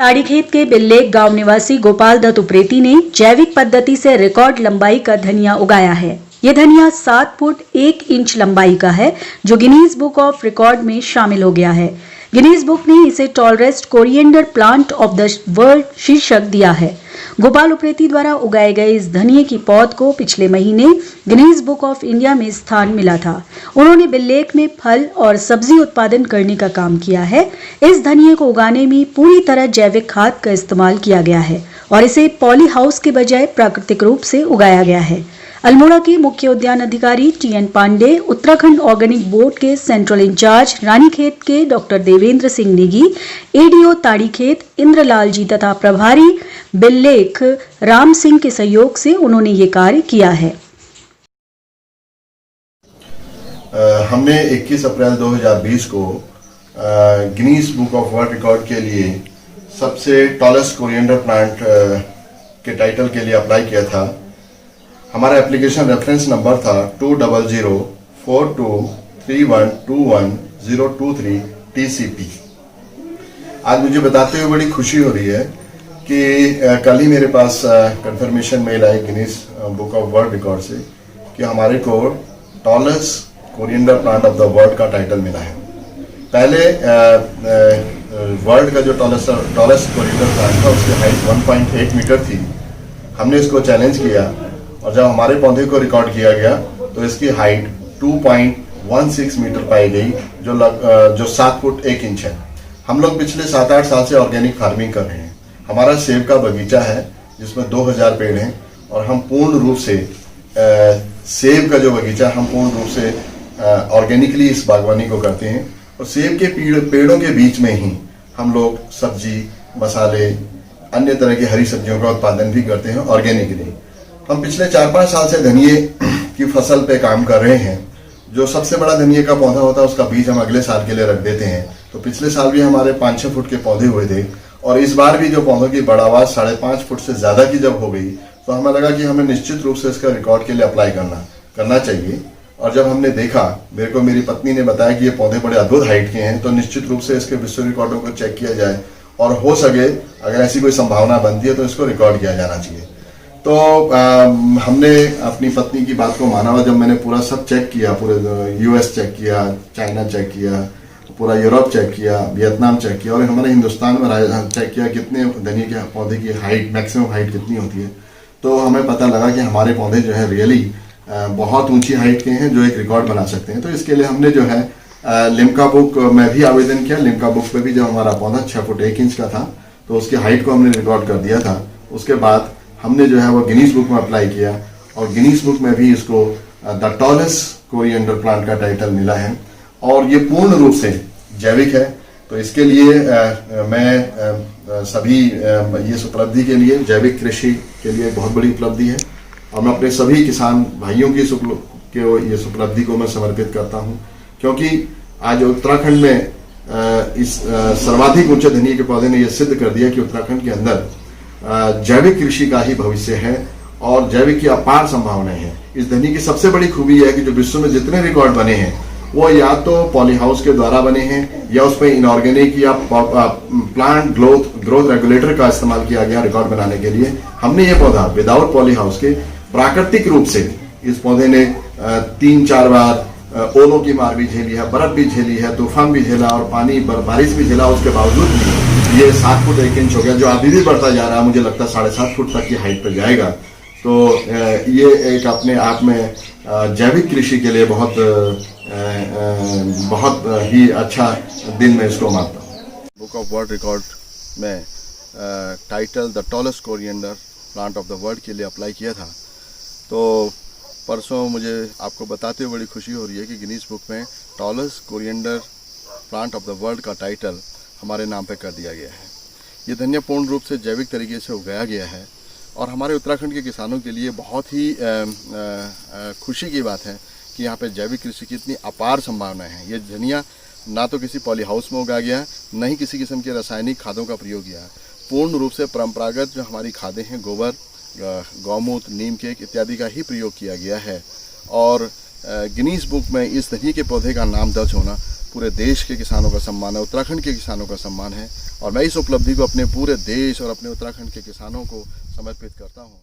ताड़ीखेत के बिल्लेक गांव निवासी गोपाल दत्त उप्रेती ने जैविक पद्धति से रिकॉर्ड लंबाई का धनिया उगाया है। ये धनिया 7 फुट 1 इंच लंबाई का है, जो गिनीज बुक ऑफ रिकॉर्ड में शामिल हो गया है। गिनीज बुक ने इसे tallest coriander plant of the world शीर्षक दिया है। गोपाल उप्रेती द्वारा उगाए गए इस धनिये की पौध को पिछले महीने गिनीज बुक ऑफ इंडिया में स्थान मिला था। उन्होंने बिल्लेक में फल और सब्जी उत्पादन करने का काम किया है। इस धनिये को उगाने में पूरी तरह जैविक खाद का इस्तेमाल किया गया है और इसे पॉली हाउस के बजाय प्राकृतिक रूप से उगाया गया है। अल्मोड़ा के मुख्य उद्यान अधिकारी TN Pande, Uttarakhand organic board के सेंट्रल इंचार्ज रानीखेत के डॉक्टर देवेंद्र सिंह नेगी, एडीओ ताड़ीखेत इंद्रलाल जी तथा प्रभारी बिल्लेक राम सिंह के सहयोग से उन्होंने ये कार्य किया है। हमने 21 अप्रैल 2020 को Guinness book of world record के लिए सबसे टॉलेस्ट कोरिएंडर प्लांट के टाइटल के लिए अप्लाई किया था। हमारा एप्लीकेशन रेफरेंस नंबर था 2004231212023 TCP। आज मुझे बताते हुए बड़ी खुशी हो रही है कि कल ही मेरे पास कंफर्मेशन मेल आई Guinness book of world record से कि हमारे को tallest coriander plant of the world का टाइटल मिला है। पहले वर्ल्ड का जो टॉलेस्ट कोरिएंडर प्लांट था उसकी हाइट 1.8 मीटर थी। हमने इसको चैलेंज किया और जब हमारे पौधे को रिकॉर्ड किया गया तो इसकी हाइट 2.16 मीटर पाई गई, जो 7 फुट 1 इंच है। हम लोग पिछले 7-8 साल से ऑर्गेनिक फार्मिंग कर रहे हैं। हमारा सेब का बगीचा है जिसमें 2000 पेड़ हैं और हम पूर्ण रूप से सेब का जो बगीचा हम पूर्ण रूप से ऑर्गेनिकली इस बागवानी को करते हैं और सेब के पेड़ों के बीच में ही हम लोग सब्जी, मसाले, अन्य तरह की हरी सब्जियों का उत्पादन भी करते हैं ऑर्गेनिकली। हम पिछले 4-5 साल से धनिये की फसल पे काम कर रहे हैं। जो सबसे बड़ा धनिये का पौधा होता है उसका बीज हम अगले साल के लिए रख देते हैं। तो पिछले साल भी हमारे 5-6 फुट के पौधे हुए थे और इस बार भी जो पौधों की पैदावार 5.5 फुट से ज्यादा की जब हो गई तो हमें लगा कि हमें निश्चित रूप से इसका रिकॉर्ड के लिए अप्लाई करना चाहिए। और जब हमने देखा, मेरी पत्नी ने बताया कि ये पौधे बड़े अद्भुत हाइट के हैं, तो निश्चित रूप से इसके विश्व रिकॉर्डों को चेक किया जाए और हो सके अगर ऐसी कोई संभावना बनती है तो इसको रिकॉर्ड किया जाना चाहिए। तो हमने अपनी पत्नी की बात को माना और जब मैंने पूरा सब चेक किया, पूरे यूएस चेक किया, चाइना चेक किया, पूरा यूरोप चेक किया, वियतनाम चेक किया और हमारे हिंदुस्तान में चेक किया कितने धनिये के पौधे की हाइट, मैक्सिमम हाइट कितनी होती है, तो हमें पता लगा कि हमारे पौधे जो है रियली बहुत ऊंची हाइट के हैं जो एक रिकॉर्ड बना सकते हैं। तो इसके लिए हमने जो है लिम्का बुक में भी आवेदन किया। लिम्का बुक पे भी जब हमारा पौधा 6 फुट 1 इंच का था तो उसकी हाइट को हमने रिकॉर्ड कर दिया था। उसके बाद हमने जो है वो गिनीज बुक में अप्लाई किया और गिनीज बुक में भी इसको द टॉलेस्ट कोरिएंडर प्लांट का टाइटल मिला है और ये पूर्ण रूप से जैविक है। तो इसके लिए मैं सभी ये उपलब्धि के लिए, जैविक कृषि के लिए बहुत बड़ी उपलब्धि है और मैं अपने सभी किसान भाइयों की ये उपलब्धि को मैं समर्पित करता हूं, क्योंकि आज उत्तराखंड में इस सर्वाधिक ऊंचे धनिये के पौधे ने यह सिद्ध कर दिया कि उत्तराखंड के अंदर जैविक कृषि का ही भविष्य है और जैविक की अपार संभावनाएं हैं। इस धनिये की सबसे बड़ी खूबी यह है कि जो विश्व में जितने रिकॉर्ड बने हैं वो या तो पॉली हाउस के द्वारा बने हैं या उसमें इनऑर्गेनिक या प्लांट ग्रोथ रेगुलेटर का इस्तेमाल किया गया रिकॉर्ड बनाने के लिए। हमने ये पौधा विदाउट पॉली हाउस के प्राकृतिक रूप से, इस पौधे ने 3-4 बार ओलों की मार भी झेली है, बर्फ भी झेली है, तूफान भी झेला और बारिश भी झेला। उसके बावजूद भी ये 7 फुट 1 इंच हो गया, जो अभी भी बढ़ता जा रहा है। मुझे लगता है 7.5 फुट तक की हाइट पर जाएगा। तो ये एक अपने आप में जैविक कृषि के लिए बहुत ही अच्छा दिन मैं इसको मानता हूँ। बुक ऑफ वर्ल्ड रिकॉर्ड में title the tallest coriander plant of the world के लिए अप्लाई किया था। तो परसों मुझे आपको बताते हुए बड़ी खुशी हो रही है कि गिनीज बुक में tallest coriander plant of the world का टाइटल हमारे नाम पे कर दिया गया है। ये धनिया पूर्ण रूप से जैविक तरीके से उगाया गया है और हमारे उत्तराखंड के किसानों के लिए बहुत ही खुशी की बात है कि यहाँ पे जैविक कृषि की इतनी अपार संभावनाएं हैं। ये धनिया ना तो किसी पॉली हाउस में उगाया गया, न ही किसी किस्म के रासायनिक खादों का प्रयोग किया है। पूर्ण रूप से परंपरागत जो हमारी खादें हैं, गोबर, गौमूत्र, नीम केक इत्यादि का ही प्रयोग किया गया है और गिनीज बुक में इस धनिया के पौधे का नाम दर्ज होना पूरे देश के किसानों का सम्मान है, उत्तराखंड के किसानों का सम्मान है और मैं इस उपलब्धि को अपने पूरे देश और अपने उत्तराखंड के किसानों को समर्पित करता हूँ।